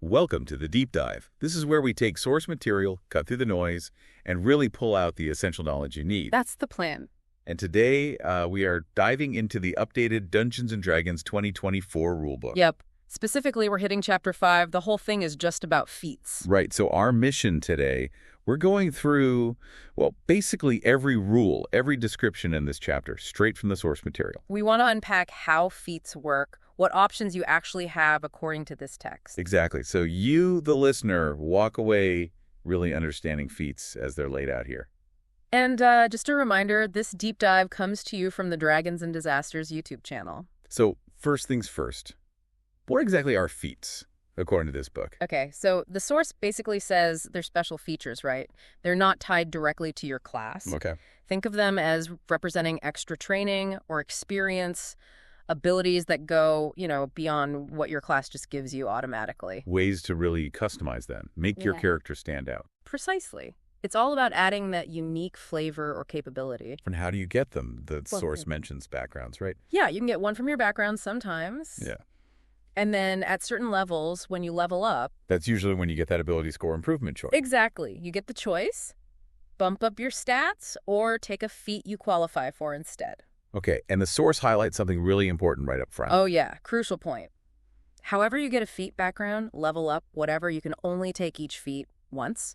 Welcome to the Deep Dive. This is where we take source material, cut through the noise, and really pull out the essential knowledge you need. That's the plan. And today, we are diving into the updated Dungeons & Dragons 2024 rulebook. Yep. Specifically, we're hitting Chapter 5. The whole thing is just about feats. Right, so our mission today, we're going through, well, basically every rule, every description in this chapter, straight from the source material. We want to unpack how feats work, what options you actually have according to this text. Exactly. So you, the listener, walk away really understanding feats as they're laid out here. And just a reminder, this deep dive comes to you from the Dragons and Disasters YouTube channel. So first things first, what exactly are feats, according to this book? Okay, so the source basically says they're special features, right? They're not tied directly to your class. Okay. Think of them as representing extra training or experience, abilities that go, beyond what your class just gives you automatically. Ways to really customize them, make your character stand out. Precisely. It's all about adding that unique flavor or capability. And how do you get them? The source mentions backgrounds, right? Yeah, you can get one from your background sometimes. Yeah. And then at certain levels, when you level up... That's usually when you get that ability score improvement choice. Exactly. You get the choice, bump up your stats, or take a feat you qualify for instead. Okay, and the source highlights something really important right up front. Oh yeah, crucial point. However you get a feat background, level up, whatever, you can only take each feat once.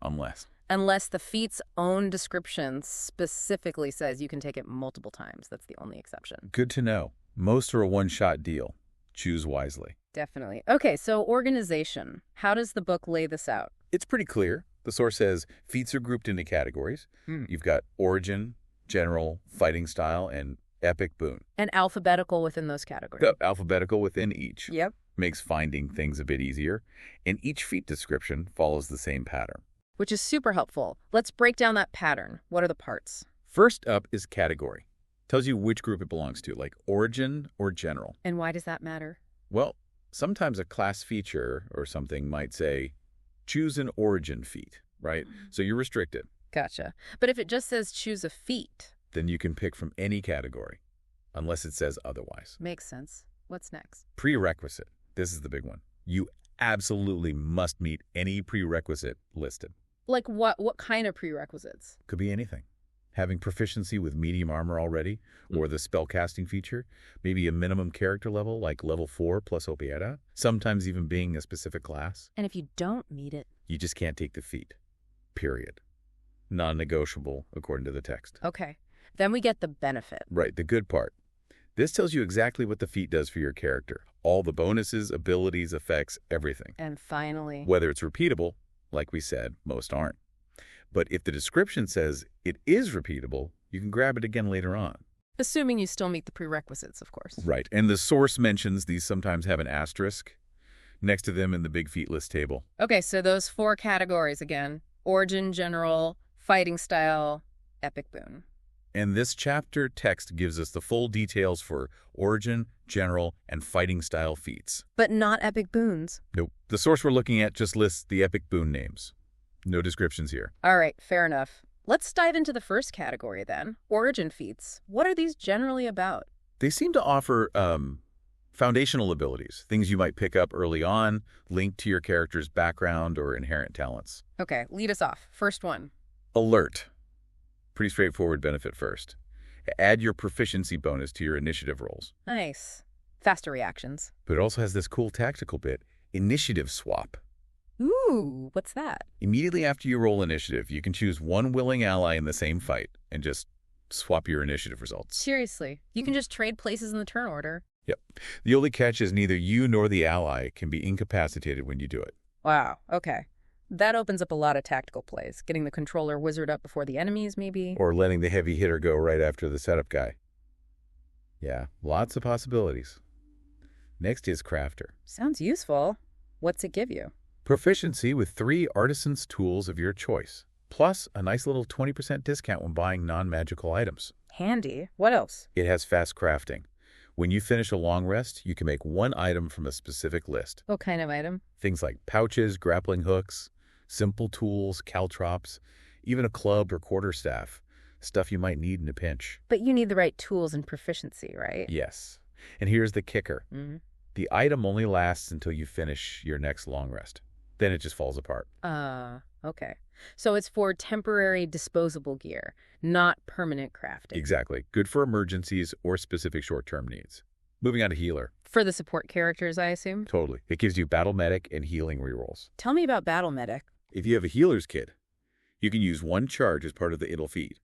Unless the feat's own description specifically says you can take it multiple times. That's the only exception. Good to know. Most are a one-shot deal. Choose wisely. Definitely. Okay, so organization. How does the book lay this out? It's pretty clear. The source says feats are grouped into categories. You've got origin, general, fighting style, and epic boon. And alphabetical within those categories. Alphabetical within each. Yep. Makes finding things a bit easier. And each feat description follows the same pattern. Which is super helpful. Let's break down that pattern. What are the parts? First up is category. Tells you which group it belongs to, like origin or general. And why does that matter? Well, sometimes a class feature or something might say, choose an origin feat, right? So you're restricted. Gotcha. But if it just says choose a feat... Then you can pick from any category, unless it says otherwise. Makes sense. What's next? Prerequisite. This is the big one. You absolutely must meet any prerequisite listed. Like what? What kind of prerequisites? Could be anything. Having proficiency with medium armor already, or the spellcasting feature, maybe a minimum character level like level 4 plus Opieta, sometimes even being a specific class. And if you don't meet it? You just can't take the feat. Period. Non-negotiable, according to the text. Okay. Then we get the benefit. Right, the good part. This tells you exactly what the feat does for your character. All the bonuses, abilities, effects, everything. And finally... Whether it's repeatable, like we said, most aren't. But if the description says it is repeatable, you can grab it again later on. Assuming you still meet the prerequisites, of course. Right, and the source mentions these sometimes have an asterisk next to them in the big feat list table. Okay, so those 4 categories again. Origin, general, fighting style, epic boon. And this chapter text gives us the full details for origin, general, and fighting style feats. But not epic boons. Nope. The source we're looking at just lists the epic boon names. No descriptions here. All right, fair enough. Let's dive into the first category then. Origin feats. What are these generally about? They seem to offer foundational abilities, things you might pick up early on, linked to your character's background or inherent talents. Okay, lead us off. First one. Alert. Pretty straightforward benefit first. Add your proficiency bonus to your initiative rolls. Nice. Faster reactions. But it also has this cool tactical bit, initiative swap. Ooh, what's that? Immediately after you roll initiative, you can choose one willing ally in the same fight and just swap your initiative results. Seriously, you can just trade places in the turn order. Yep. The only catch is neither you nor the ally can be incapacitated when you do it. Wow, okay. That opens up a lot of tactical plays. Getting the controller wizard up before the enemies, maybe? Or letting the heavy hitter go right after the setup guy. Yeah, lots of possibilities. Next is Crafter. Sounds useful. What's it give you? Proficiency with 3 artisan's tools of your choice, plus a nice little 20% discount when buying non-magical items. Handy. What else? It has fast crafting. When you finish a long rest, you can make one item from a specific list. What kind of item? Things like pouches, grappling hooks, simple tools, caltrops, even a club or quarterstaff. Stuff you might need in a pinch. But you need the right tools and proficiency, right? Yes. And here's the kicker. The item only lasts until you finish your next long rest. then it just falls apart. Okay. So it's for temporary disposable gear, not permanent crafting. Exactly. Good for emergencies or specific short-term needs. Moving on to healer. For the support characters, I assume? Totally. It gives you battle medic and healing rerolls. Tell me about Battle Medic. If you have a healer's kit, you can use one charge as part of the idle feat.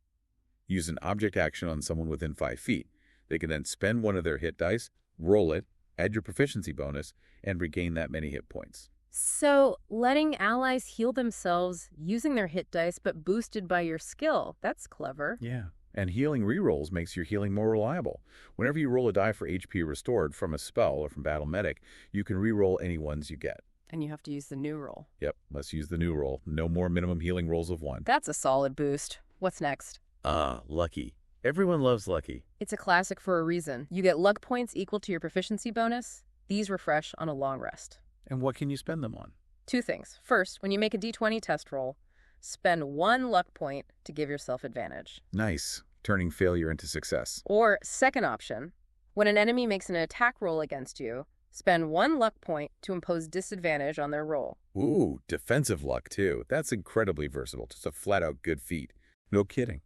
Use an object action on someone within 5 feet. They can then spend one of their hit dice, roll it, add your proficiency bonus, and regain that many hit points. So, letting allies heal themselves using their hit dice but boosted by your skill. That's clever. Yeah. And healing rerolls makes your healing more reliable. Whenever you roll a die for HP restored from a spell or from Battle Medic, you can reroll any ones you get. And you have to use the new roll. Yep, let's use the new roll. No more minimum healing rolls of 1. That's a solid boost. What's next? Lucky. Everyone loves Lucky. It's a classic for a reason. You get luck points equal to your proficiency bonus. These refresh on a long rest. And what can you spend them on? 2 things. First, when you make a d20 test roll, spend 1 luck point to give yourself advantage. Nice. Turning failure into success. Or, second option, when an enemy makes an attack roll against you, spend 1 luck point to impose disadvantage on their roll. Ooh, defensive luck too. That's incredibly versatile. Just a flat-out good feat. No kidding.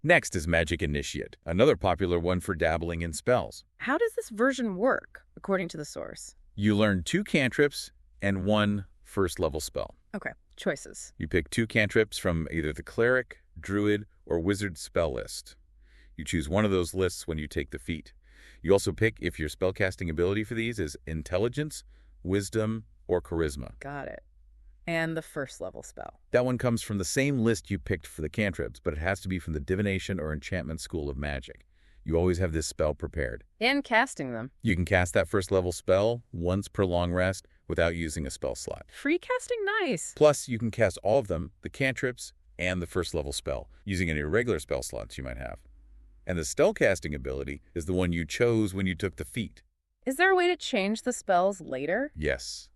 Next is Magic Initiate, another popular one for dabbling in spells. How does this version work, according to the source? You learn 2 cantrips and 1 first-level spell. Okay, choices. You pick 2 cantrips from either the Cleric, Druid, or Wizard spell list. You choose one of those lists when you take the feat. You also pick if your spellcasting ability for these is Intelligence, Wisdom, or Charisma. Got it. And the first level spell. That one comes from the same list you picked for the cantrips, but it has to be from the Divination or Enchantment School of Magic. You always have this spell prepared. And casting them. You can cast that first level spell once per long rest without using a spell slot. Free casting, nice. Plus, you can cast all of them, the cantrips and the first level spell, using any regular spell slots you might have. And the spellcasting ability is the one you chose when you took the feat. Is there a way to change the spells later? Yes.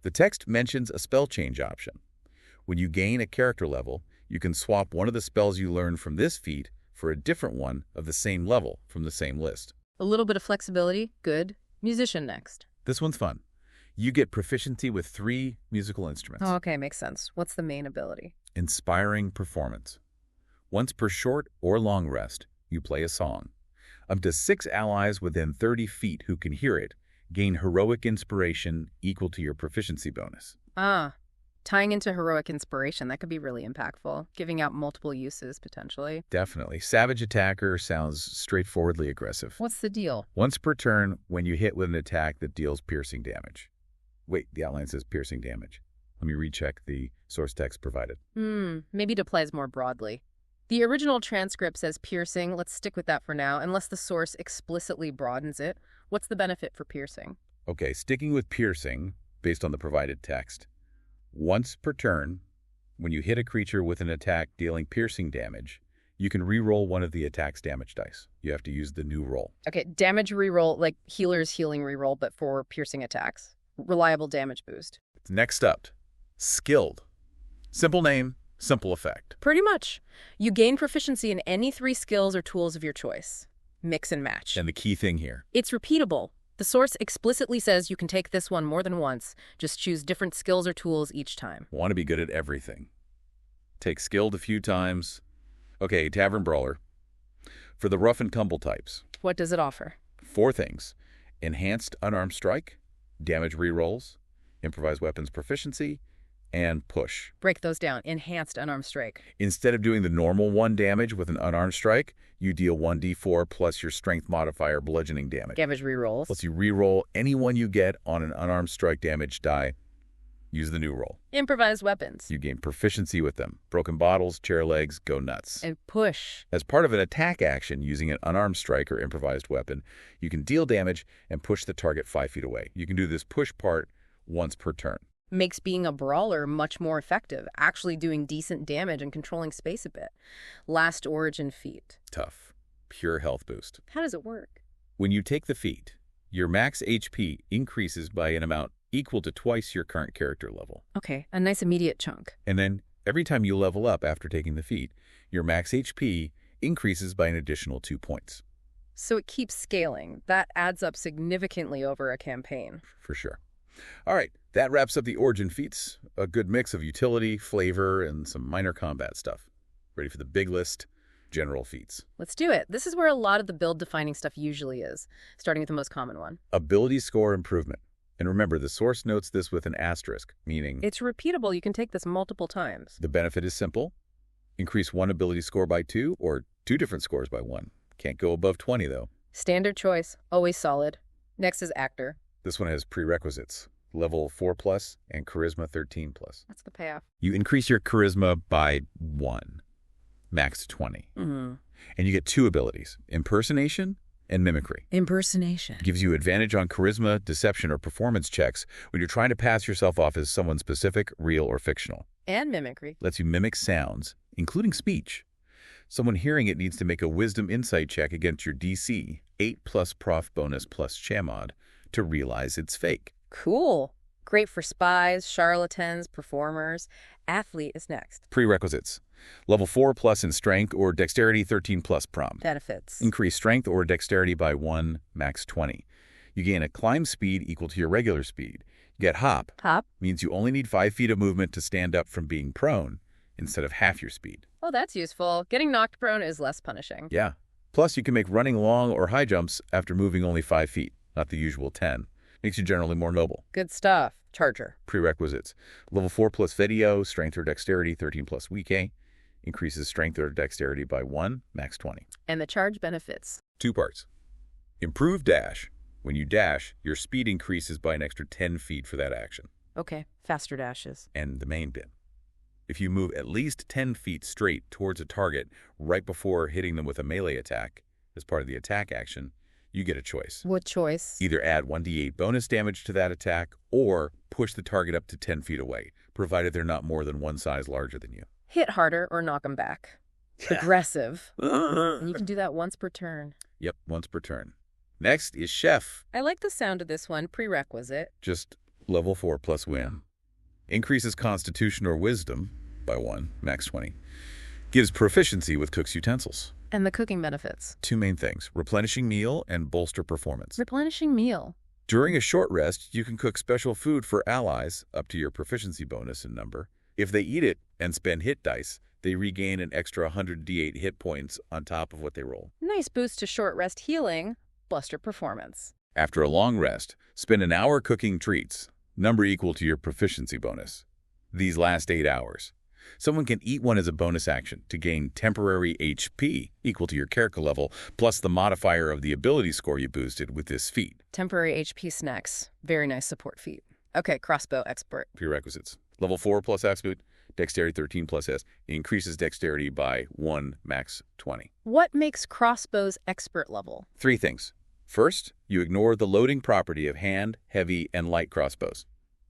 The text mentions a spell change option. When you gain a character level, you can swap one of the spells you learned from this feat for a different one of the same level from the same list. A little bit of flexibility, good. Musician next. This one's fun. You get proficiency with 3 musical instruments. Oh, okay, makes sense. What's the main ability? Inspiring performance. Once per short or long rest, you play a song. Up to 6 allies within 30 feet who can hear it gain heroic inspiration equal to your proficiency bonus. Tying into heroic inspiration, that could be really impactful, giving out multiple uses, potentially. Definitely. Savage Attacker sounds straightforwardly aggressive. What's the deal? Once per turn, when you hit with an attack that deals piercing damage. Wait, the outline says piercing damage. Let me recheck the source text provided. Maybe it applies more broadly. The original transcript says piercing. Let's stick with that for now, unless the source explicitly broadens it. What's the benefit for piercing? Okay, sticking with piercing, based on the provided text. Once per turn, when you hit a creature with an attack dealing piercing damage, you can re-roll one of the attack's damage dice. You have to use the new roll. Okay, damage reroll, like healer's healing reroll, but for piercing attacks. Reliable damage boost. Next up, Skilled. Simple name, simple effect. Pretty much. You gain proficiency in any 3 skills or tools of your choice. Mix and match. And the key thing here. It's repeatable. The source explicitly says you can take this one more than once. Just choose different skills or tools each time. Want to be good at everything. Take Skilled a few times. Okay, Tavern Brawler. For the rough and tumble types. What does it offer? 4 things. Enhanced Unarmed Strike, Damage Rerolls, Improvised Weapons Proficiency, and Push. Break those down. Enhanced unarmed strike. Instead of doing the normal 1 damage with an unarmed strike, you deal 1d4 plus your strength modifier bludgeoning damage. Damage rerolls. Plus you reroll any one you get on an unarmed strike damage die. Use the new roll. Improvised weapons. You gain proficiency with them. Broken bottles, chair legs, go nuts. And push. As part of an attack action using an unarmed strike or improvised weapon, you can deal damage and push the target 5 feet away. You can do this push part once per turn. Makes being a brawler much more effective, actually doing decent damage and controlling space a bit. Last origin feat. Tough. Pure health boost. How does it work? When you take the feat, your max HP increases by an amount equal to twice your current character level. Okay, a nice immediate chunk. And then every time you level up after taking the feat, your max HP increases by an additional 2 points. So it keeps scaling. That adds up significantly over a campaign. For sure. All right, that wraps up the origin feats. A good mix of utility, flavor, and some minor combat stuff. Ready for the big list? General feats. Let's do it. This is where a lot of the build-defining stuff usually is, starting with the most common one. Ability score improvement. And remember, the source notes this with an asterisk, meaning It's repeatable. You can take this multiple times. the benefit is simple. Increase one ability score by 2 or 2 different scores by 1. Can't go above 20, though. Standard choice, always solid. Next is actor. This one has prerequisites. Level 4+ and charisma 13+. That's the payoff. You increase your charisma by 1, max 20. Mm-hmm. And you get 2 abilities, impersonation and mimicry. Impersonation. Gives you advantage on charisma, deception, or performance checks when you're trying to pass yourself off as someone specific, real, or fictional. And mimicry. Lets you mimic sounds, including speech. Someone hearing it needs to make a wisdom insight check against your DC, 8+ prof bonus plus chamod, to realize it's fake. Cool. Great for spies, charlatans, performers. Athlete is next. Prerequisites. Level 4+ in strength or dexterity 13+ prom. Benefits. Increase strength or dexterity by 1, max 20. You gain a climb speed equal to your regular speed. You get hop. Hop. Means you only need 5 feet of movement to stand up from being prone instead of half your speed. Oh, that's useful. Getting knocked prone is less punishing. Yeah. Plus, you can make running long or high jumps after moving only 5 feet, not the usual 10. Makes you generally more mobile. Good stuff. Charger. Prerequisites. Level 4+ video, strength or dexterity 13+ weak. Increases strength or dexterity by 1, max 20. And the charge benefits. 2 parts. Improved dash. When you dash, your speed increases by an extra 10 feet for that action. Okay, faster dashes. And the main bit. If you move at least 10 feet straight towards a target right before hitting them with a melee attack, as part of the attack action, you get a choice. What choice? Either add 1d8 bonus damage to that attack or push the target up to 10 feet away, provided they're not more than 1 size larger than you. Hit harder or knock them back. Aggressive. And you can do that once per turn. Yep, once per turn. Next is Chef. I like the sound of this one. Prerequisite. Just level 4+ win. Increases Constitution or Wisdom by 1, max 20. Gives proficiency with cook's utensils. And the cooking benefits. 2 main things, replenishing meal and bolster performance. Replenishing meal. During a short rest, you can cook special food for allies up to your proficiency bonus in number. If they eat it and spend hit dice, they regain an extra 100 d8 hit points on top of what they roll. Nice boost to short rest healing, bluster performance. After a long rest, spend an hour cooking treats, number equal to your proficiency bonus. These last 8 hours. Someone can eat one as a bonus action to gain temporary HP equal to your character level, plus the modifier of the ability score you boosted with this feat. Temporary HP snacks. Very nice support feat. Okay, crossbow expert. Prerequisites. Level 4+ expert, dexterity 13+ S. Increases dexterity by 1, max 20. What makes crossbows expert level? 3 things. First, you ignore the loading property of hand, heavy, and light crossbows.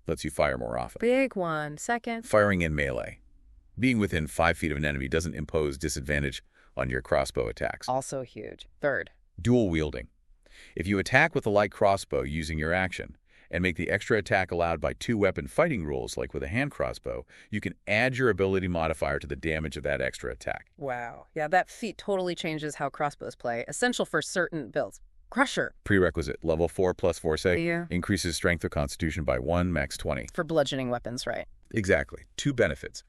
Lets you fire more often. Big one. Second. Firing in melee. Being within 5 feet of an enemy doesn't impose disadvantage on your crossbow attacks. Also huge. Third. Dual wielding. If you attack with a light crossbow using your action, and make the extra attack allowed by 2-weapon fighting rules like with a hand crossbow, you can add your ability modifier to the damage of that extra attack. Wow. Yeah, that feat totally changes how crossbows play. Essential for certain builds. Crusher. Prerequisite. Level 4+ Force. Yeah. Increases strength or constitution by 1, max 20. For bludgeoning weapons, right? Exactly. 2 benefits.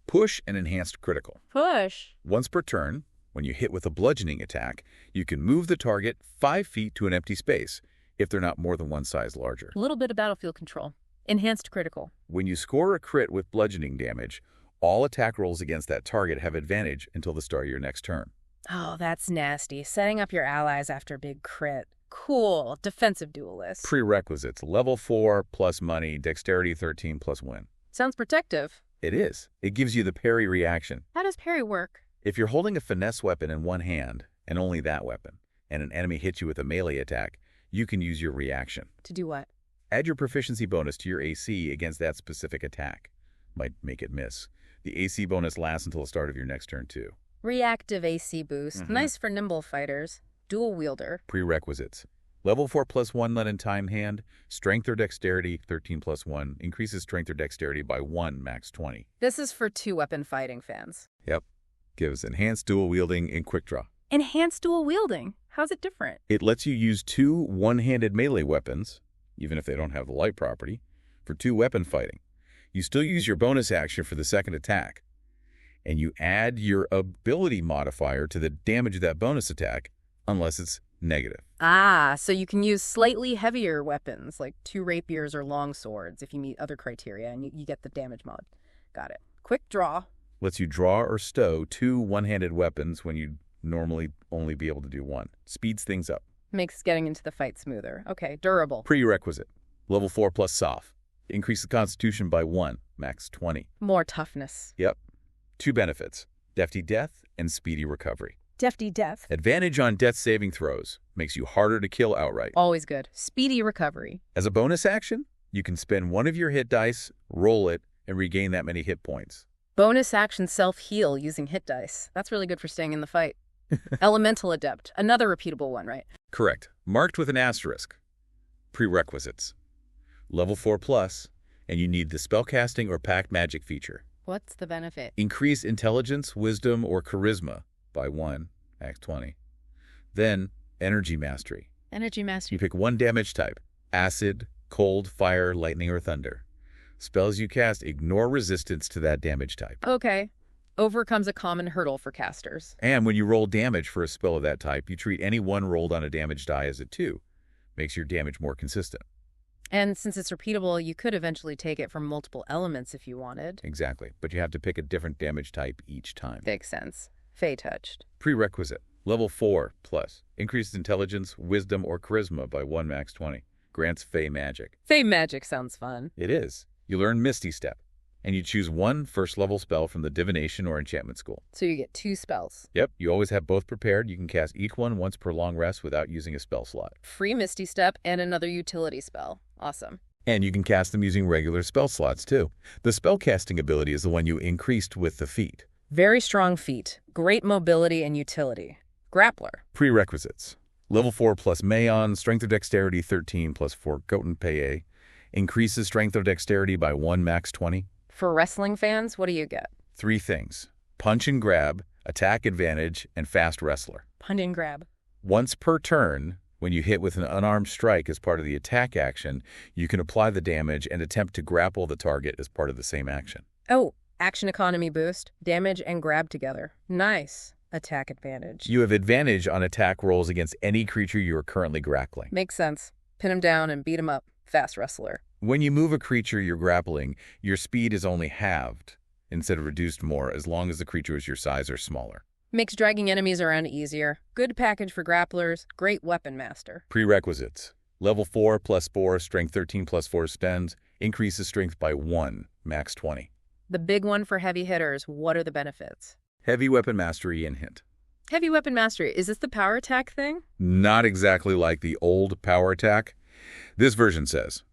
Push and enhanced critical. Push. Once per turn, when you hit with a bludgeoning attack, you can move the target 5 feet to an empty space if they're not more than 1 size larger. A little bit of battlefield control. Enhanced critical. When you score a crit with bludgeoning damage, all attack rolls against that target have advantage until the start of your next turn. Oh, that's nasty. Setting up your allies after a big crit. Cool. Defensive duelist. Prerequisites. Level 4 plus money, dexterity 13 plus win. Sounds protective. It is. It gives you the parry reaction. How does parry work? If you're holding a finesse weapon in one hand, and only that weapon, and an enemy hits you with a melee attack, you can use your reaction. To do what? Add your proficiency bonus to your AC against that specific attack. Might make it miss. The AC bonus lasts until the start of your next turn, too. Reactive AC boost. Nice for nimble fighters. Dual wielder. Prerequisites. Level 4 plus 1 let in time hand. Strength or dexterity 13 plus 1. Increases strength or dexterity by 1, max 20. This is for 2-weapon fighting fans. Yep. Gives enhanced dual wielding and quick draw. Enhanced dual wielding? How's it different? It lets you use 2 one-handed melee weapons, even if they don't have the light property, for 2 weapon fighting. You still use your bonus action for the second attack, and you add your ability modifier to the damage of that bonus attack, unless it's negative. Ah, so you can use slightly heavier weapons, like 2 rapiers or long swords, if you meet other criteria, and you get the damage mod. Got it. Quick draw. Lets you draw or stow 2 one-handed weapons when you'd normally only be able to do 1. Speeds things up. Makes getting into the fight smoother. Okay, durable. Prerequisite. Level 4 plus soft. Increase the constitution by 1, max 20. More toughness. Yep. 2 benefits. Defty death and speedy recovery. Defty death. Advantage on death saving throws. Makes you harder to kill outright. Always good. Speedy recovery. As a bonus action, you can spend 1 of your hit dice, roll it, and regain that many hit points. Bonus action self-heal using hit dice. That's really good for staying in the fight. Elemental Adept. Another repeatable one, right? Correct. Marked with an asterisk. Prerequisites. Level 4 plus, and you need the spellcasting or pact magic feature. What's the benefit? Increase intelligence, wisdom, or charisma by 1, max 20. Then, energy mastery. Energy mastery. You pick 1 damage type. Acid, cold, fire, lightning, or thunder. Spells you cast ignore resistance to that damage type. Okay. Overcomes a common hurdle for casters. And when you roll damage for a spell of that type, you treat any 1 rolled on a damage die as a 2. Makes your damage more consistent. And since it's repeatable, you could eventually take it from multiple elements if you wanted. Exactly, but you have to pick a different damage type each time. Makes sense. Fey touched. Prerequisite. Level 4 plus. Increased intelligence, wisdom, or charisma by 1 max 20. Grants Fey magic. Fey magic sounds fun. It is. You learn Misty Step, and you choose 1 first-level spell from the Divination or Enchantment School. So you get 2 spells. Yep, you always have both prepared. You can cast each one once per long rest without using a spell slot. Free Misty Step and another utility spell. Awesome. And you can cast them using regular spell slots, too. The spellcasting ability is the one you increased with the feat. Very strong feat. Great mobility and utility. Grappler. Prerequisites. Level 4 plus Mayon, Strength or Dexterity 13 plus 4 Goten Paye. Increases Strength or Dexterity by 1 max 20. For wrestling fans, what do you get? 3 things. Punch and grab, attack advantage, and fast wrestler. Punch and grab. Once per turn, when you hit with an unarmed strike as part of the attack action, you can apply the damage and attempt to grapple the target as part of the same action. Oh, action economy boost. Damage and grab together. Nice. Attack advantage. You have advantage on attack rolls against any creature you are currently grappling. Makes sense. Pin him down and beat him up. Fast wrestler. When you move a creature you're grappling, your speed is only halved instead of reduced more as long as the creature is your size or smaller. Makes dragging enemies around easier. Good package for grapplers. Great weapon master. Prerequisites. Level 4 plus 4, Strength 13 plus 4 spends. Increases strength by 1, max 20. The big one for heavy hitters. What are the benefits? Heavy weapon mastery and hint. Heavy weapon mastery. Is this the power attack thing? Not exactly like the old power attack. This version says,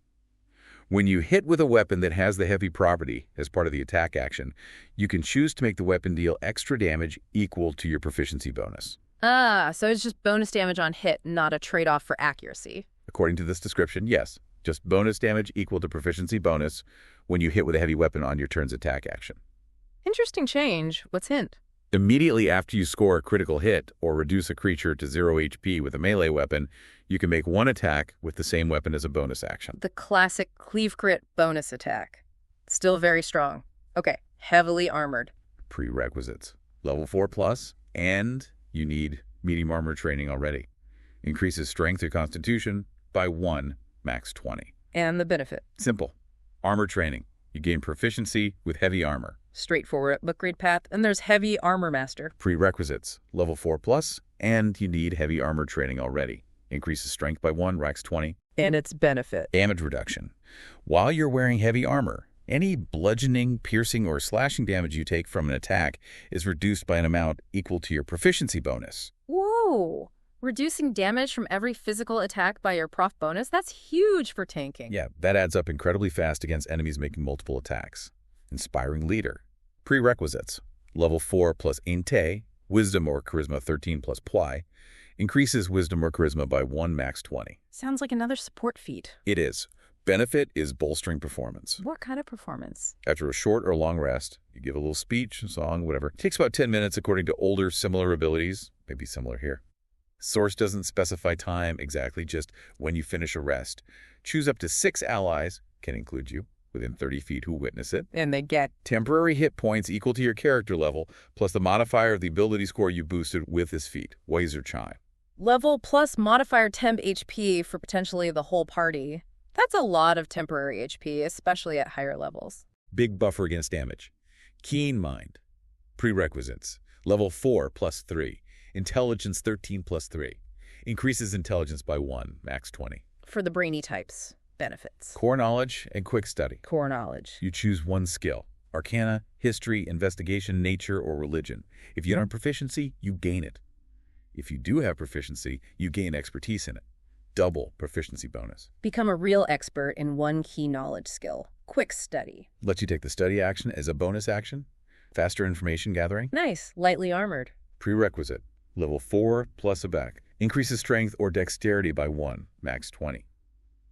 when you hit with a weapon that has the heavy property as part of the attack action, you can choose to make the weapon deal extra damage equal to your proficiency bonus. Ah, so it's just bonus damage on hit, not a trade-off for accuracy. According to this description, yes. Just bonus damage equal to proficiency bonus when you hit with a heavy weapon on your turn's attack action. Interesting change. What's hint? Immediately after you score a critical hit or reduce a creature to 0 HP with a melee weapon, you can make 1 attack with the same weapon as a bonus action. The classic cleave crit bonus attack. Still very strong. Okay, heavily armored. Prerequisites. Level 4 plus, and you need medium armor training already. Increases strength or constitution by 1, max 20. And the benefit? Simple. Armor training. You gain proficiency with heavy armor. Straightforward upgrade path, and there's heavy armor master. Prerequisites. Level 4 plus, and you need heavy armor training already. Increases strength by 1, max 20. And its benefit? Damage reduction. While you're wearing heavy armor, any bludgeoning, piercing, or slashing damage you take from an attack is reduced by an amount equal to your proficiency bonus. Whoa! Reducing damage from every physical attack by your prof bonus? That's huge for tanking. Yeah, that adds up incredibly fast against enemies making multiple attacks. Inspiring leader. Prerequisites. Level 4 plus Inte, Wisdom or Charisma 13 plus Ply. Increases Wisdom or Charisma by 1, max 20. Sounds like another support feat. It is. Benefit is bolstering performance. What kind of performance? After a short or long rest, you give a little speech, a song, whatever. It takes about 10 minutes according to older similar abilities. Maybe similar here. Source doesn't specify time exactly, just when you finish a rest. Choose up to 6 allies, can include you, within 30 feet who witness it. And they get Temporary hit points equal to your character level, plus the modifier of the ability score you boosted with this feat, Wazer Chime. level plus modifier temp HP for potentially the whole party. That's a lot of temporary HP, especially at higher levels. Big buffer against damage. Keen Mind. Prerequisites. Level 4 plus 3. Intelligence 13 plus 3. Increases intelligence by 1, max 20. For the brainy types, benefits. Core knowledge and quick study. Core knowledge. You choose one skill. Arcana, history, investigation, nature, or religion. If you don't have proficiency, you gain it. If you do have proficiency, you gain expertise in it. Double proficiency bonus. Become a real expert in one key knowledge skill. Quick study. Lets you take the study action as a bonus action. Faster information gathering. Nice. Lightly armored. Prerequisite. Level 4 plus a back. Increases strength or dexterity by 1, max 20.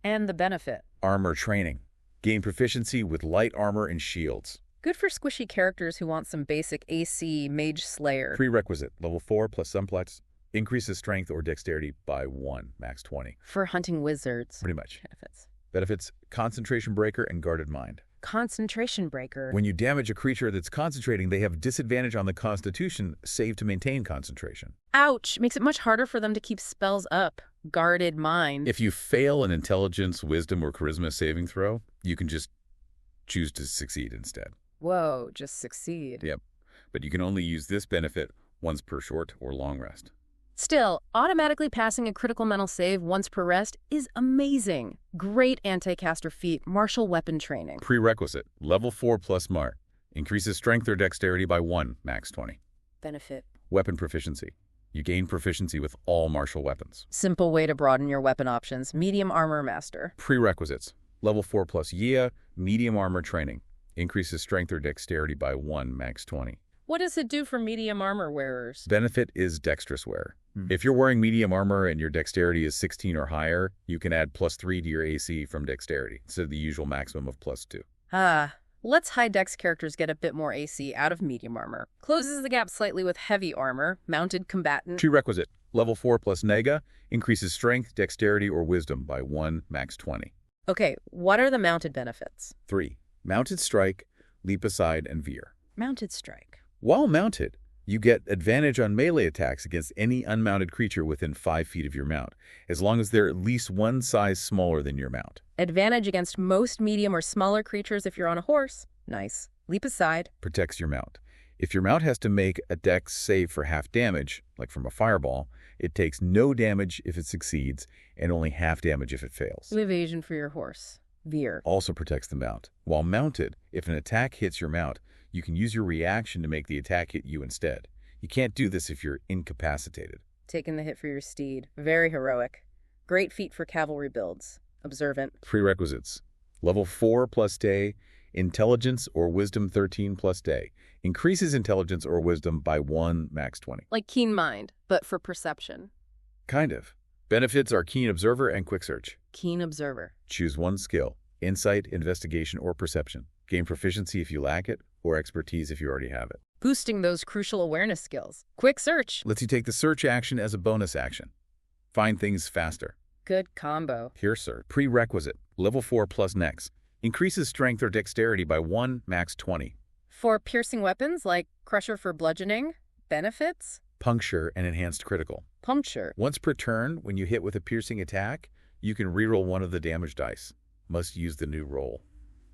And the benefit. Armor training. Gain proficiency with light armor and shields. Good for squishy characters who want some basic AC Mage Slayer. Prerequisite. Level 4 plus Sunplex. Increases strength or dexterity by 1, max 20. For hunting wizards. Pretty much. Benefits. Benefits: Concentration Breaker and Guarded Mind. Concentration Breaker. When you damage a creature that's concentrating, they have disadvantage on the Constitution save to maintain concentration. Ouch! Makes it much harder for them to keep spells up. Guarded Mind. If you fail an Intelligence, Wisdom, or Charisma saving throw, you can just choose to succeed instead. Whoa, just succeed. Yep. But you can only use this benefit once per short or long rest. Still, automatically passing a critical mental save once per rest is amazing. Great anti-caster feat, martial weapon training. Prerequisite. Level 4 plus Mart. Increases strength or dexterity by 1, max 20. Benefit. Weapon proficiency. You gain proficiency with all martial weapons. Simple way to broaden your weapon options. Medium armor master. Prerequisites. Level 4 plus Yia, medium armor training. Increases strength or dexterity by 1, max 20. What does it do for medium armor wearers? Benefit is dexterous wear. If you're wearing medium armor and your dexterity is 16 or higher, you can add +3 to your AC from dexterity, instead of the usual maximum of +2. Let's high dex characters get a bit more AC out of medium armor. Closes the gap slightly with heavy armor, mounted combatant. Prerequisite. Level 4 plus Nega. Increases strength, dexterity, or wisdom by 1, max 20. Okay, what are the mounted benefits? 3. Mounted strike, leap aside, and veer. Mounted strike. While mounted, you get advantage on melee attacks against any unmounted creature within 5 feet of your mount, as long as they're at least one size smaller than your mount. Advantage against most medium or smaller creatures if you're on a horse. Nice. Leap aside. Protects your mount. If your mount has to make a dex save for half damage, like from a fireball, it takes no damage if it succeeds and only half damage if it fails. Evasion for your horse. Veer. Also protects the mount. While mounted, if an attack hits your mount, you can use your reaction to make the attack hit you instead. You can't do this if you're incapacitated. Taking the hit for your steed. Very heroic. Great feat for cavalry builds. Observant. Prerequisites. Level 4 plus day, intelligence or wisdom 13 plus day. Increases intelligence or wisdom by 1, max 20. Like keen mind, but for perception. Kind of. Benefits are keen observer and quick search. Keen observer. Choose one skill. Insight, investigation, or perception. Gain proficiency if you lack it, or expertise if you already have it. Boosting those crucial awareness skills. Quick search. Lets you take the search action as a bonus action. Find things faster. Good combo. Here, sir. Prerequisite. Level 4 plus Nex. Increases strength or dexterity by 1, max 20. For piercing weapons like Crusher for bludgeoning. Benefits. Puncture and enhanced critical. Puncture. Once per turn, when you hit with a piercing attack, you can reroll one of the damage dice. Must use the new roll.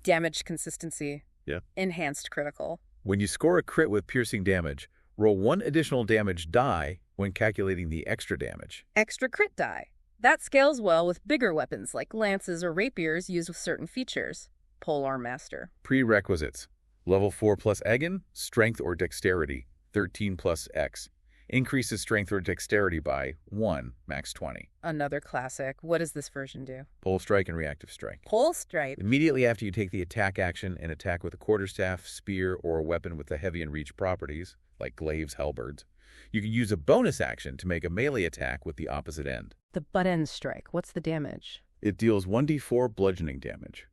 Damage consistency. Yeah. Enhanced critical. When you score a crit with piercing damage, roll 1 additional damage die when calculating the extra damage. Extra crit die. That scales well with bigger weapons like lances or rapiers used with certain features. Polearm Master. Prerequisites. Level 4 plus Egan, strength or dexterity, 13 plus X. Increases strength or dexterity by 1, max 20. Another classic. What does this version do? Pole strike and reactive strike. Pole strike. Immediately after you take the attack action and attack with a quarterstaff, spear, or a weapon with the heavy and reach properties, like glaives, halberds, you can use a bonus action to make a melee attack with the opposite end. The butt end strike. What's the damage? It deals 1d4 bludgeoning damage.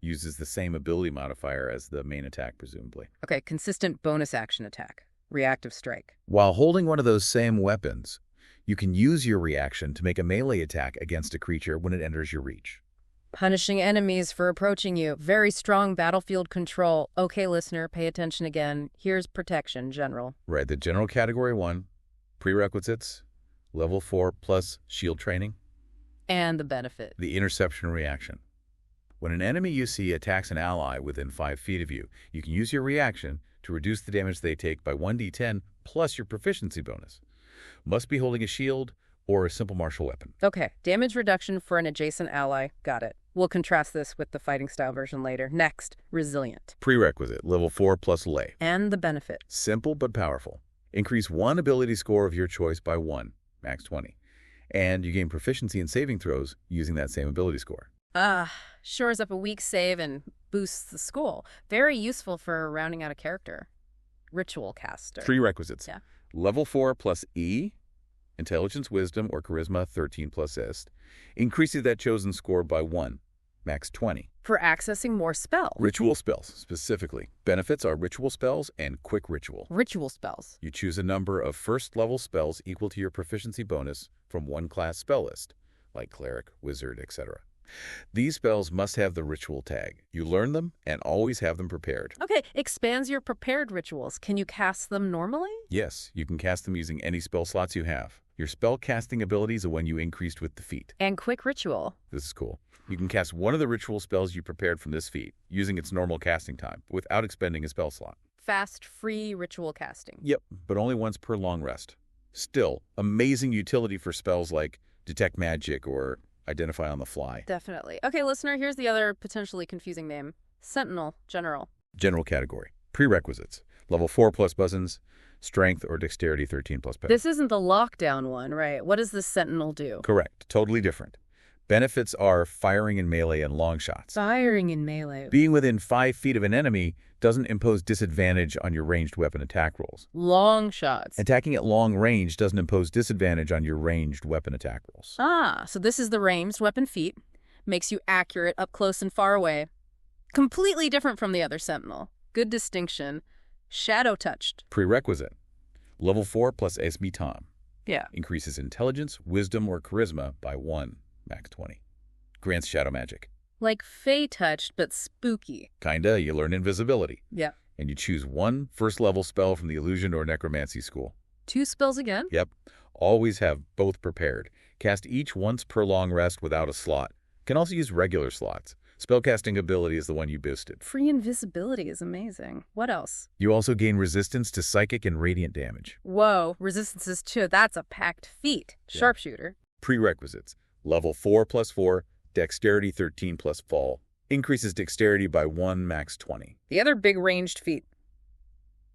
Uses the same ability modifier as the main attack, presumably. Okay, consistent bonus action attack. Reactive strike. While holding one of those same weapons, You can use your reaction to make a melee attack against a creature when it enters your reach. Punishing enemies for approaching you. Very strong battlefield control. Okay, listener, pay attention again. Here's protection, general. Right, the general category 1, prerequisites, level 4 plus shield training. And the benefit. The interception reaction. When an enemy you see attacks an ally within 5 feet of you, you can use your reaction to reduce the damage they take by 1d10 plus your proficiency bonus. Must be holding a shield or a simple martial weapon. Okay, damage reduction for an adjacent ally. Got it. We'll contrast this with the fighting style version later. Next, resilient. Prerequisite, level 4 plus lay. And the benefit. Simple but powerful. Increase one ability score of your choice by 1, max 20. And you gain proficiency in saving throws using that same ability score. Shores up a weak save and boosts the skull. Very useful for rounding out a character. Ritual caster. Prerequisites. Yeah. Level 4 plus E, intelligence, wisdom, or charisma 13 plus ist. Increases that chosen score by 1, max 20. For accessing more spells. Ritual spells, specifically. Benefits are ritual spells and quick ritual. Ritual spells. You choose a number of first-level spells equal to your proficiency bonus from one class spell list, like cleric, wizard, etc. These spells must have the ritual tag. You learn them and always have them prepared. Okay, expands your prepared rituals. Can you cast them normally? Yes, you can cast them using any spell slots you have. Your spell casting abilities are when you increased with the feat. And quick ritual. This is cool. You can cast one of the ritual spells you prepared from this feat, using its normal casting time, without expending a spell slot. Fast, free ritual casting. Yep, but only once per long rest. Still, amazing utility for spells like Detect Magic or Identify on the Fly. Definitely. Okay, listener, here's the other potentially confusing name. Sentinel, general. General category. Prerequisites. Level 4 plus buzzins, strength or dexterity 13 plus pep. This isn't the lockdown one, right? What does the Sentinel do? Correct. Totally different. Benefits are firing in melee and long shots. Firing in melee. Being within 5 feet of an enemy doesn't impose disadvantage on your ranged weapon attack rolls. Long shots. Attacking at long range doesn't impose disadvantage on your ranged weapon attack rolls. So this is the ranged weapon feat. Makes you accurate up close and far away. Completely different from the other Sentinel. Good distinction. Shadow touched. Prerequisite. Level 4 plus SB Tom. Yeah. Increases intelligence, wisdom, or charisma by 1, max 20. Grants shadow magic. Like Fey touched, but spooky. Kinda, you learn invisibility. Yeah. And you choose one first-level spell from the illusion or necromancy school. 2 spells again? Yep. Always have both prepared. Cast each once per long rest without a slot. Can also use regular slots. Spellcasting ability is the one you boosted. Free invisibility is amazing. What else? You also gain resistance to psychic and radiant damage. Whoa, resistances too. That's a packed feat. Sharpshooter. Prerequisites. Level 4 plus 4, dexterity 13 plus fall. Increases dexterity by 1, max 20. The other big ranged feat.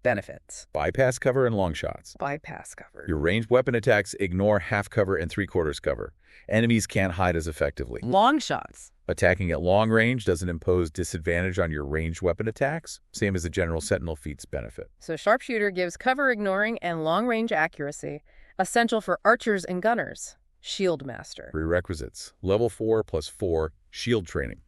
Benefits. Bypass cover and long shots. Bypass cover. Your ranged weapon attacks ignore half cover and 3/4 cover. Enemies can't hide as effectively. Long shots. Attacking at long range doesn't impose disadvantage on your ranged weapon attacks, same as the general Sentinel feat's benefit. So Sharpshooter gives cover ignoring and long range accuracy, essential for archers and gunners. Shield Master. Prerequisites. Level 4 plus 4, shield training.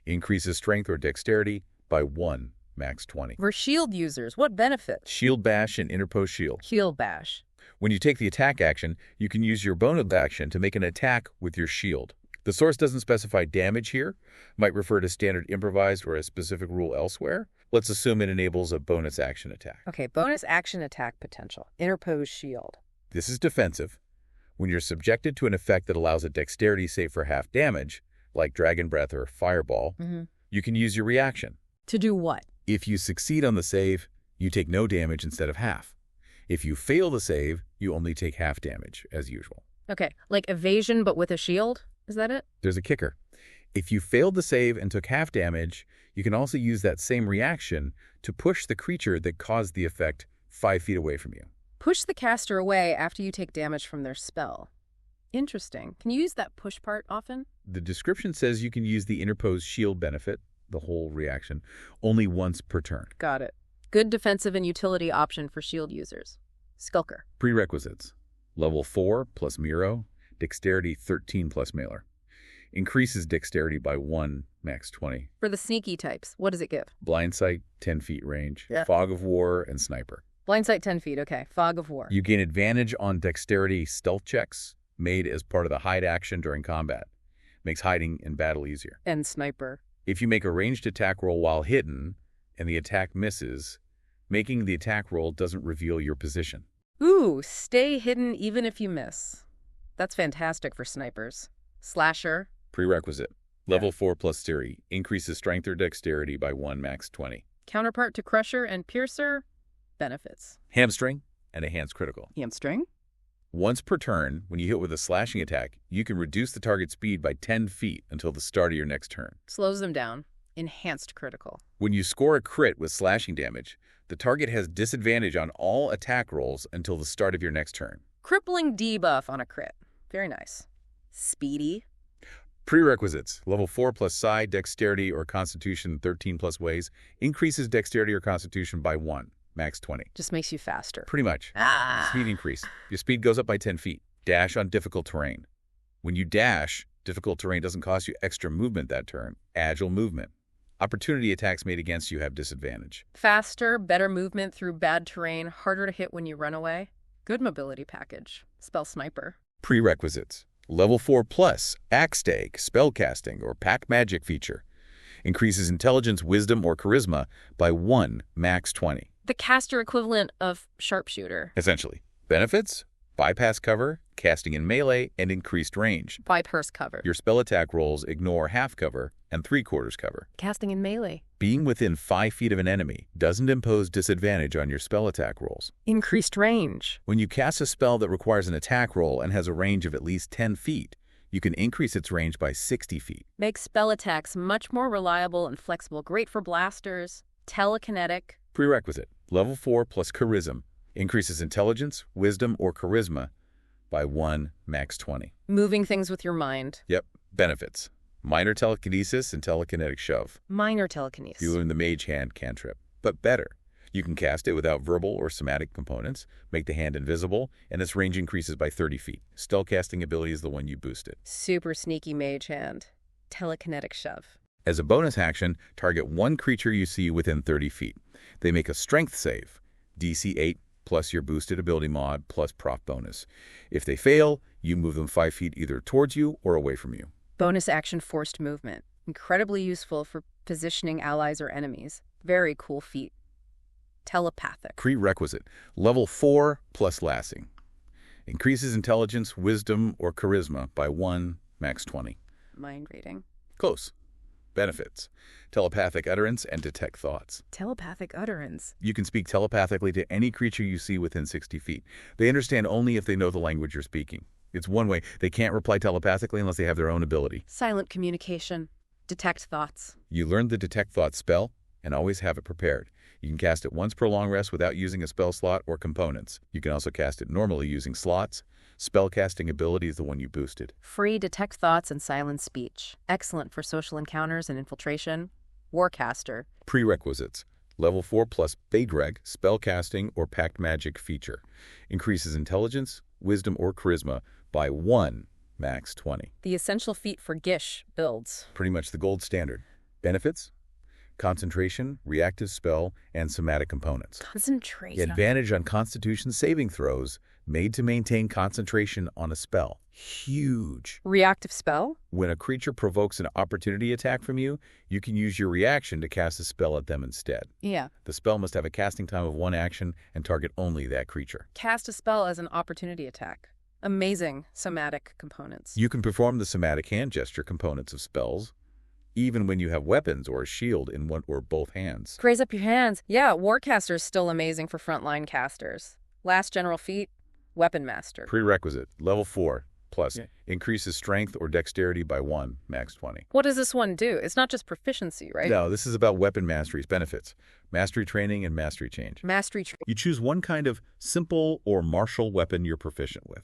Increases strength or dexterity by 1, max 20. For shield users, what benefits? Shield bash and interpose shield. Shield bash. When you take the attack action, you can use your bonus action to make an attack with your shield. The source doesn't specify damage here, might refer to standard improvised or a specific rule elsewhere. Let's assume it enables a bonus action attack. Okay, bonus action attack potential. Interpose shield. This is defensive. When you're subjected to an effect that allows a dexterity save for half damage, like Dragon Breath or Fireball, you can use your reaction. To do what? If you succeed on the save, you take no damage instead of half. If you fail the save, you only take half damage, as usual. Okay, like evasion but with a shield? Is that it? There's a kicker. If you failed the save and took half damage, you can also use that same reaction to push the creature that caused the effect 5 feet away from you. Push the caster away after you take damage from their spell. Interesting. Can you use that push part often? The description says you can use the interposed shield benefit, the whole reaction, only once per turn. Got it. Good defensive and utility option for shield users. Skulker. Prerequisites. Level 4 plus Miro, dexterity 13 plus Mailer. Increases dexterity by 1, max 20. For the sneaky types, what does it give? Blind sight, 10 feet range, Yeah. fog of war, and sniper. Blind sight 10 feet, okay. Fog of war. You gain advantage on dexterity stealth checks made as part of the hide action during combat. Makes hiding in battle easier. And sniper. If you make a ranged attack roll while hidden and the attack misses, making the attack roll doesn't reveal your position. Ooh, stay hidden even if you miss. That's fantastic for snipers. Slasher. Prerequisite. Level 4 plus theory. Increases strength or dexterity by 1, max 20. Counterpart to Crusher and Piercer. Benefits. Hamstring and enhanced critical. Hamstring. Once per turn, when you hit with a slashing attack, you can reduce the target speed by 10 feet until the start of your next turn. Slows them down. Enhanced critical. When you score a crit with slashing damage, the target has disadvantage on all attack rolls until the start of your next turn. Crippling debuff on a crit. Very nice. Speedy. Prerequisites. Level 4 plus psi, dexterity, or constitution 13 plus ways. Increases dexterity or constitution by 1. Max 20. Just makes you faster. Pretty much. Speed increase. Your speed goes up by 10 feet. Dash on difficult terrain. When you dash, difficult terrain doesn't cost you extra movement that turn. Agile movement. Opportunity attacks made against you have disadvantage. Faster, better movement through bad terrain, harder to hit when you run away. Good mobility package. Spell sniper. Prerequisites. Level 4 plus, axe stake, spellcasting, or pack magic feature. Increases intelligence, wisdom, or charisma by 1, max 20. The caster equivalent of sharpshooter. Essentially. Benefits? Bypass cover, casting in melee, and increased range. Bypass cover. Your spell attack rolls ignore half cover and 3/4 cover. Casting in melee. Being within 5 feet of an enemy doesn't impose disadvantage on your spell attack rolls. Increased range. When you cast a spell that requires an attack roll and has a range of at least 10 feet, you can increase its range by 60 feet. Makes spell attacks much more reliable and flexible. Great for blasters. Telekinetic. Prerequisite. Level 4 plus charisma. Increases intelligence, wisdom, or charisma by 1, max 20. Moving things with your mind. Yep. Benefits. Minor telekinesis and telekinetic shove. Minor telekinesis. You learn the mage hand cantrip, but better. You can cast it without verbal or somatic components, make the hand invisible, and its range increases by 30 feet. Spellcasting ability is the one you boosted. Super sneaky mage hand. Telekinetic shove. As a bonus action, target one creature you see within 30 feet. They make a strength save, DC 8 plus your boosted ability mod plus proc bonus. If they fail, you move them 5 feet either towards you or away from you. Bonus action forced movement. Incredibly useful for positioning allies or enemies. Very cool feat. Telepathic. Prerequisite. Level 4 plus lasting. Increases intelligence, wisdom, or charisma by 1, max 20. Mind reading. Close. Benefits. Telepathic utterance and detect thoughts. Telepathic utterance. You can speak telepathically to any creature you see within 60 feet. They understand only if they know the language you're speaking. It's one way. They can't reply telepathically unless they have their own ability. Silent communication. Detect thoughts. You learn the detect thoughts spell and always have it prepared. You can cast it once per long rest without using a spell slot or components. You can also cast it normally using slots. Spellcasting ability is the one you boosted. Free detect thoughts and silent speech. Excellent for social encounters and infiltration. Warcaster. Prerequisites. Level 4 plus Begreg, spellcasting or pact magic feature. Increases intelligence, wisdom, or charisma by 1, max 20. The essential feat for Gish builds. Pretty much the gold standard. Benefits? Concentration, reactive spell, and somatic components. Concentration. Advantage on constitution saving throws made to maintain concentration on a spell. Huge. Reactive spell? When a creature provokes an opportunity attack from you, you can use your reaction to cast a spell at them instead. Yeah. The spell must have a casting time of 1 action and target only that creature. Cast a spell as an opportunity attack. Amazing somatic components. You can perform the somatic hand gesture components of spells, even when you have weapons or a shield in one or both hands. Raise up your hands. Yeah, Warcaster is still amazing for frontline casters. Last general feat, Weapon Master. Prerequisite, level 4, plus increases strength or dexterity by 1, max 20. What does this one do? It's not just proficiency, right? No, this is about weapon mastery's benefits. Mastery training and mastery change. Mastery You choose one kind of simple or martial weapon you're proficient with.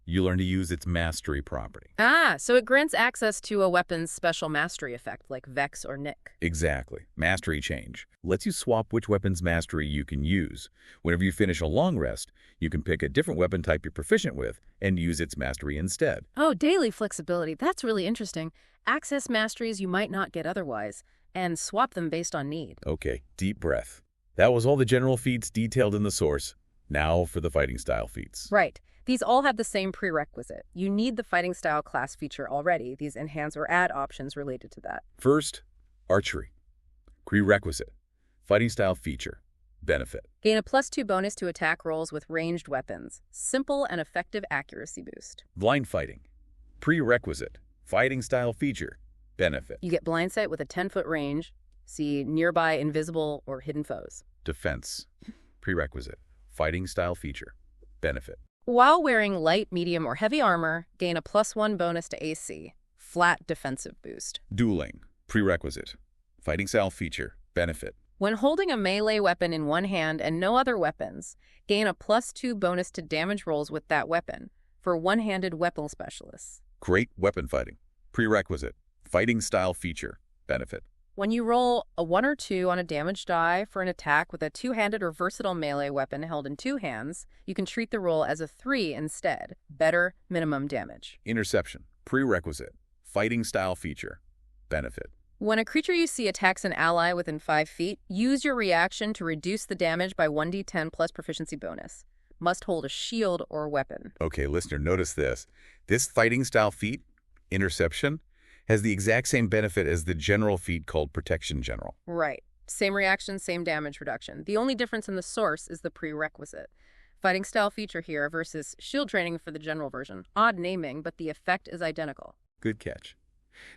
You learn to use its mastery property. So it grants access to a weapon's special mastery effect, like Vex or Nick. Exactly. Mastery change lets you swap which weapon's mastery you can use. Whenever you finish a long rest, you can pick a different weapon type you're proficient with and use its mastery instead. Oh, daily flexibility. That's really interesting. Access masteries you might not get otherwise, and swap them based on need. Okay, deep breath. That was all the general feats detailed in the source. Now for the fighting style feats. Right. These all have the same prerequisite. You need the fighting style class feature already, these enhance or add options related to that. First, archery. Prerequisite. Fighting style feature. Benefit. Gain a +2 bonus to attack rolls with ranged weapons. Simple and effective accuracy boost. Blind fighting. Prerequisite. Fighting style feature. Benefit. You get blind sight with a 10-foot range. See nearby invisible or hidden foes. Defense. Prerequisite. Fighting style feature. Benefit. While wearing light, medium, or heavy armor, gain a +1 bonus to AC. Flat defensive boost. Dueling. Prerequisite. Fighting style feature. Benefit. When holding a melee weapon in one hand and no other weapons, gain a +2 bonus to damage rolls with that weapon for one-handed weapon specialists. Great weapon fighting. Prerequisite. Fighting style feature. Benefit. When you roll a 1 or 2 on a damage die for an attack with a two-handed or versatile melee weapon held in two hands, you can treat the roll as a 3 instead. Better minimum damage. Interception. Prerequisite. Fighting style feature. Benefit. When a creature you see attacks an ally within 5 feet, use your reaction to reduce the damage by 1d10 plus proficiency bonus. Must hold a shield or weapon. Okay, listener, notice this. This fighting style feat, interception, has the exact same benefit as the general feat called Protection General. Right. Same reaction, same damage reduction. The only difference in the source is the prerequisite. Fighting style feature here versus shield training for the general version. Odd naming, but the effect is identical. Good catch.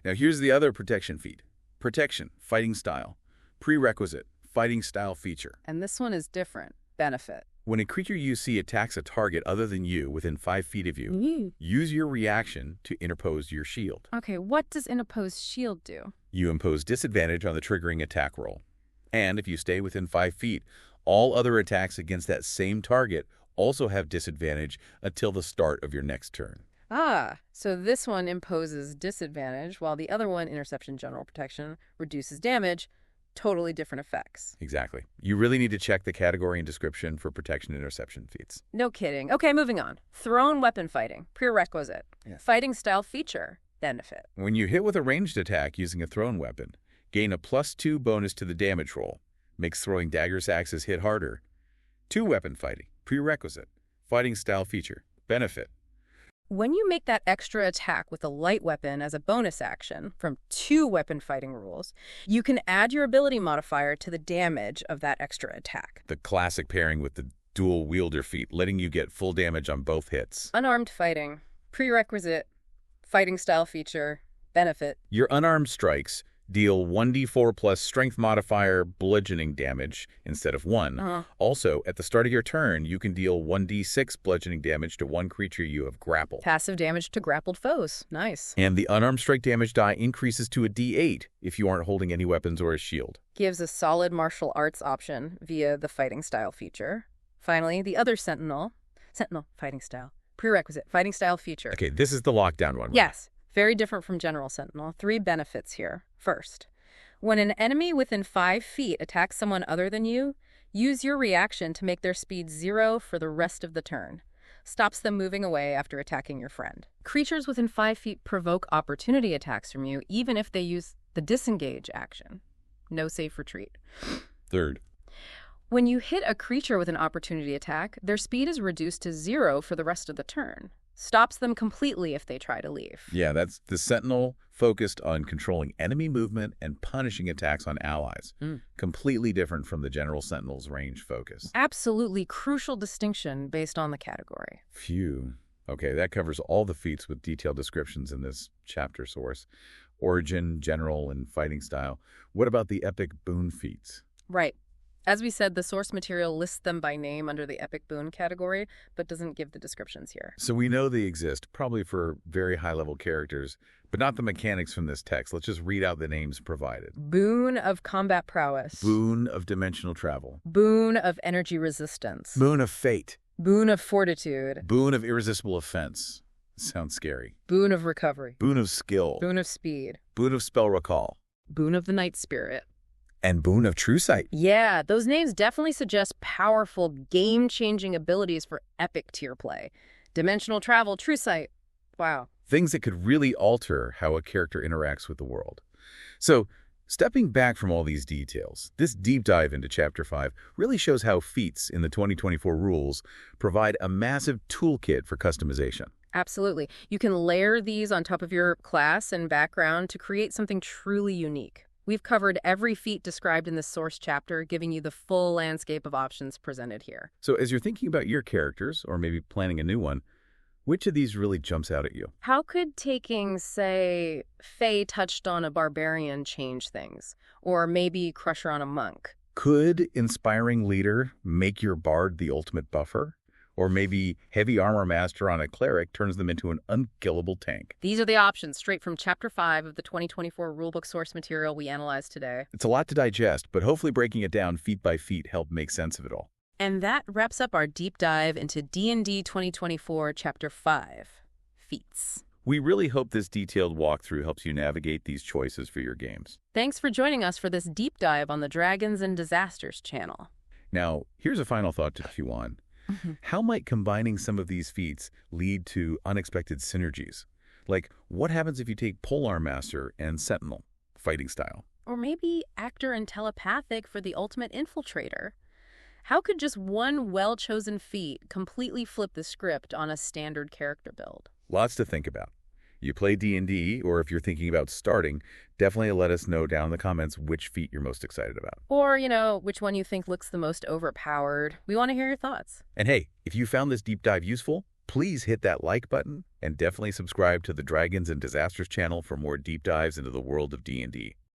Now here's the other protection feat. Protection, fighting style. Prerequisite, fighting style feature. And this one is different. Benefit. When a creature you see attacks a target other than you within 5 feet of you, use your reaction to interpose your shield. Okay, what does interpose shield do? You impose disadvantage on the triggering attack roll. And if you stay within 5 feet, all other attacks against that same target also have disadvantage until the start of your next turn. Ah, so this one imposes disadvantage, while the other one, interception general protection, reduces damage. Totally different effects. Exactly. You really need to check the category and description for protection interception feats. No kidding. Okay, moving on. Thrown weapon fighting. Prerequisite. Yeah. Fighting style feature. Benefit. When you hit with a ranged attack using a thrown weapon, gain a +2 bonus to the damage roll. Makes throwing daggers axes hit harder. 2 weapon fighting. Prerequisite. Fighting style feature. Benefit. When you make that extra attack with a light weapon as a bonus action from 2 weapon fighting rules, you can add your ability modifier to the damage of that extra attack. The classic pairing with the dual wielder feat, letting you get full damage on both hits. Unarmed fighting. Prerequisite. Fighting style feature. Benefit. Your unarmed strikes deal 1d4 plus strength modifier bludgeoning damage instead of 1. Also, at the start of your turn, you can deal 1d6 bludgeoning damage to one creature you have grappled. Passive damage to grappled foes. Nice. And the unarmed strike damage die increases to a d8 if you aren't holding any weapons or a shield. Gives a solid martial arts option via the fighting style feature. Finally, the other Sentinel fighting style. Prerequisite. Fighting style feature. Okay, this is the lockdown one. Yes. Very different from General Sentinel. 3 benefits here. First, when an enemy within 5 feet attacks someone other than you, use your reaction to make their speed 0 for the rest of the turn. Stops them moving away after attacking your friend. Creatures within 5 feet provoke opportunity attacks from you, even if they use the disengage action. No safe retreat. Third, when you hit a creature with an opportunity attack, their speed is reduced to 0 for the rest of the turn. Stops them completely if they try to leave. Yeah, that's the Sentinel focused on controlling enemy movement and punishing attacks on allies. Completely different from the General Sentinel's range focus. Absolutely crucial distinction based on the category. Phew. Okay, that covers all the feats with detailed descriptions in this chapter source. Origin, general, and fighting style. What about the epic boon feats? Right. As we said, the source material lists them by name under the Epic Boon category, but doesn't give the descriptions here. So we know they exist, probably for very high-level characters, but not the mechanics from this text. Let's just read out the names provided. Boon of combat prowess. Boon of dimensional travel. Boon of energy resistance. Boon of fate. Boon of fortitude. Boon of irresistible offense. Sounds scary. Boon of recovery. Boon of skill. Boon of speed. Boon of spell recall. Boon of the night spirit. And Boon of True Sight. Yeah, those names definitely suggest powerful, game-changing abilities for epic tier play. Dimensional travel, True Sight. Wow. Things that could really alter how a character interacts with the world. So, Stepping back from all these details, this deep dive into Chapter 5 really shows how Feats in the 2024 rules provide a massive toolkit for customization. Absolutely. You can layer these on top of your class and background to create something truly unique. We've covered every feat described in the source chapter, giving you the full landscape of options presented here. So as you're thinking about your characters, or maybe planning a new one, which of these really jumps out at you? How could taking, say, Faye touched on a barbarian change things? Or maybe Crusher on a monk? Could inspiring leader make your bard the ultimate buffer? Or maybe heavy armor master on a cleric turns them into an unkillable tank? These are the options straight from Chapter 5 of the 2024 rulebook source material we analyzed today. It's a lot to digest, but hopefully breaking it down feat by feat helped make sense of it all. And that wraps up our deep dive into D&D 2024 Chapter 5, Feats. We really hope this detailed walkthrough helps you navigate these choices for your games. Thanks for joining us for this deep dive on the Dragons and Disasters channel. Now, here's a final thought to chew on. How might combining some of these feats lead to unexpected synergies? Like, what happens if you take Polearm Master and Sentinel, fighting style? Or maybe Actor and Telepathic for the ultimate infiltrator? How could just one well-chosen feat completely flip the script on a standard character build? Lots to think about. You play D&D, or if you're thinking about starting, definitely let us know down in the comments which feat you're most excited about. Or, which one you think looks the most overpowered. We want to hear your thoughts. And hey, if you found this deep dive useful, please hit that like button and definitely subscribe to the Dragons and Disasters channel for more deep dives into the world of D&D.